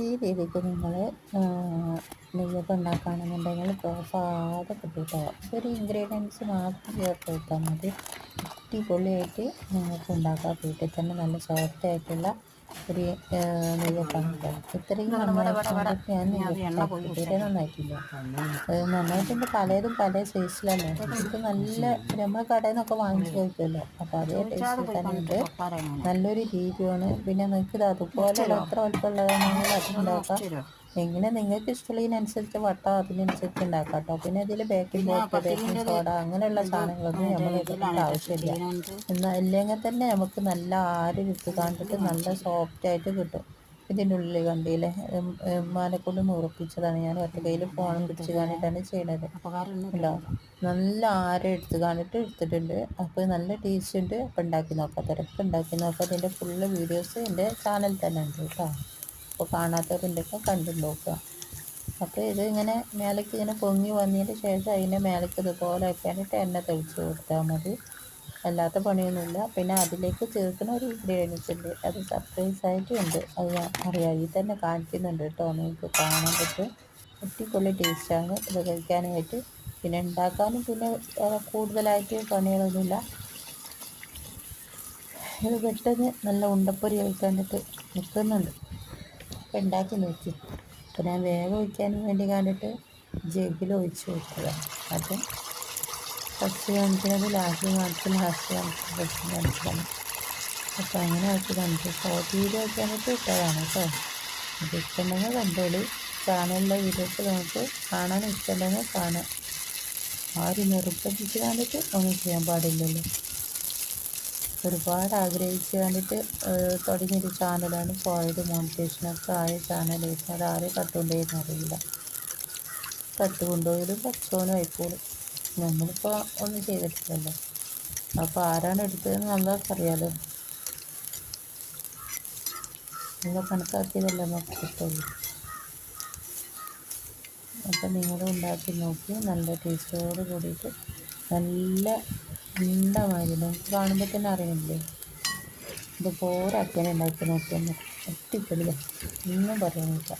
ഈ രീതിക്ക് നിങ്ങൾ നെയ്യൊക്കെ ഉണ്ടാക്കുകയാണെന്നുണ്ടെങ്കിൽ കുഴപ്പമാകാതെ കിട്ടും കേട്ടോ. ഒരു ഇൻഗ്രീഡിയൻസ് മാത്രം ചേർത്ത് കൊടുത്താൽ മതി. അടിപൊളിയായിട്ട് നിങ്ങൾക്ക് ഉണ്ടാക്കാം. വീട്ടിൽ തന്നെ നല്ല സോഫ്റ്റ് ആയിട്ടുള്ള ഒരു നെയ്യപ്പാണ് കേട്ടോ. ഇത്രയും നന്നായിട്ട് ഞാൻ നെയ്യപ്പം തീരെ നന്നായിട്ടില്ല. നന്നായിട്ടുണ്ട്. പലതും പല സൈസിലാണ്. ഇത് നല്ല നമ്മൾ കടയിൽ നിന്നൊക്കെ വാങ്ങിച്ച് കഴിക്കുമല്ലോ, അപ്പോൾ അതേ ടേസ്റ്റ് തന്നെ ഉണ്ട്. നല്ലൊരു രീതിയാണ്. പിന്നെ നിങ്ങൾക്ക് ഇത് അതുപോലെ എത്ര വലുപ്പമുള്ളതാണെങ്കിൽ അതുണ്ടാക്കാം. എങ്ങനെ നിങ്ങൾക്ക് ഇഷ്ടമുള്ളതിനനുസരിച്ച് വട്ടം അതിനനുസരിച്ച് ഉണ്ടാക്കാം കേട്ടോ. പിന്നെ ഇതിൽ ബേക്കിംഗ് പൗഡർ, ബേക്കിംഗ് സോഡ അങ്ങനെയുള്ള സാധനങ്ങളൊന്നും നമ്മൾ ഇതിൻ്റെ ആവശ്യമില്ല. എന്നാൽ ഇല്ലെങ്കിൽ തന്നെ നമുക്ക് നല്ല ആര് വിത്ത് കണ്ടിട്ട് നല്ല സോഫ്റ്റായിട്ട് കിട്ടും. ഇതിൻ്റെ ഉള്ളിൽ കണ്ടില്ലേ, മാലക്കൊണ്ട് മുറിപ്പിച്ചതാണ്. ഞാൻ ഒറ്റ കയ്യിൽ ഫോണും പിടിച്ച് കാണിട്ടാണ് ചെയ്യണത്. അല്ലോ നല്ല ആരം എടുത്ത് കാണിട്ട് എടുത്തിട്ടുണ്ട്. അപ്പോൾ നല്ല ടേസ്റ്റ് ഉണ്ട്. അപ്പോൾ ഉണ്ടാക്കി നോക്കാം, തിരക്ക് ഉണ്ടാക്കി നോക്കാം. അതിൻ്റെ ഫുള്ള് വീഡിയോസ് എൻ്റെ ചാനൽ തന്നെ ഉണ്ട് കേട്ടോ. അപ്പോൾ കാണാത്തവരുണ്ടെങ്കിൽ കണ്ടു നോക്കുക. അപ്പോൾ ഇത് ഇങ്ങനെ മേലേക്ക് ഇങ്ങനെ പൊങ്ങി വന്നതിന് ശേഷം അതിൻ്റെ മേലേക്ക് ഇതുപോലെ ആക്കിയാണിട്ട് എണ്ണ തെളിച്ച് കൊടുത്താൽ മതി. അല്ലാത്ത പണിയൊന്നുമില്ല. പിന്നെ അതിലേക്ക് ചേർക്കുന്ന ഒരു ഇൻഗ്രീഡിയൻസ് ഉണ്ട്, അത് സർപ്രൈസ് ആയിട്ടുണ്ട്. അത് ഞാൻ അറിയാം, ഈ തന്നെ കാണിക്കുന്നുണ്ട് കേട്ടോ. നിങ്ങൾക്ക് കാണാൻ പറ്റും. അടിപൊളി ടേസ്റ്റാണ് ഇത് കഴിക്കാനായിട്ട്. പിന്നെ ഉണ്ടാക്കാനും പിന്നെ കൂടുതലായിട്ട് പണികളൊന്നുമില്ല. ഇത് പെട്ടെന്ന് നല്ല ഉണ്ടപ്പൊരി കഴിക്കാണ്ടിട്ട് നിൽക്കുന്നുണ്ട്. അപ്പോൾ ഉണ്ടാക്കി നോക്കി. അപ്പോൾ ഞാൻ വേഗം ഒഴിക്കാനും വേണ്ടി കണ്ടിട്ട് ജഗ്ഗിൽ ഒഴിച്ച് വെക്കുക. അത് ഫസ്റ്റ് കാണിക്കുന്നത് ലാസ്റ്റ് കാണിച്ചതാണ്. അപ്പോൾ അങ്ങനെ വെച്ച് കണ്ടു ഫോട്ടോയിൽ വെക്കാനായിട്ട് ഇട്ടതാണ് കേട്ടോ. ഇത് ഇഷ്ടമുണ്ടെങ്കിൽ കണ്ടോളി. ചാനലിലെ വീഡിയോസ് നമുക്ക് കാണാൻ ഇഷ്ടമുണ്ടെങ്കിൽ കാണാം. ആരും നിർബന്ധിച്ച് കണ്ടിട്ട് ഒന്നും ചെയ്യാൻ പാടില്ലല്ലോ. ഒരുപാട് ആഗ്രഹിച്ച് കണ്ടിട്ട് തുടങ്ങിയൊരു ചാനലാണ്. പോയത് മോണിറ്റേഷനൊക്കെ ആയ ചാനലായിരുന്നു. അത് ആരും കട്ടുകൊണ്ടേന്ന് അറിയില്ല. കട്ടുകൊണ്ടുപോയാലും പച്ചോനും ആയിക്കോളും. നമ്മളിപ്പോൾ ഒന്നും ചെയ്തിട്ടില്ലല്ലോ. അപ്പോൾ ആരാണ് എടുത്തതെന്ന് നല്ലതൊക്കെ അറിയാലോ. നിങ്ങൾ കണക്കാക്കിയതല്ല നമുക്ക് കിട്ടുള്ളൂ. അപ്പം നിങ്ങളും ഉണ്ടാക്കി നോക്കി. നല്ല ടേസ്റ്റോട് കൂടിയിട്ട് നല്ല ഉണ്ടാമാതിരി നമുക്ക് കാണുമ്പോൾ തന്നെ അറിയില്ലേ. ഇതുപോലെ അച്ഛനെ ഉണ്ടാക്കി നോക്കിയെന്ന് അടിപൊളിയാണ്, ഒന്നും പറയാനില്ല.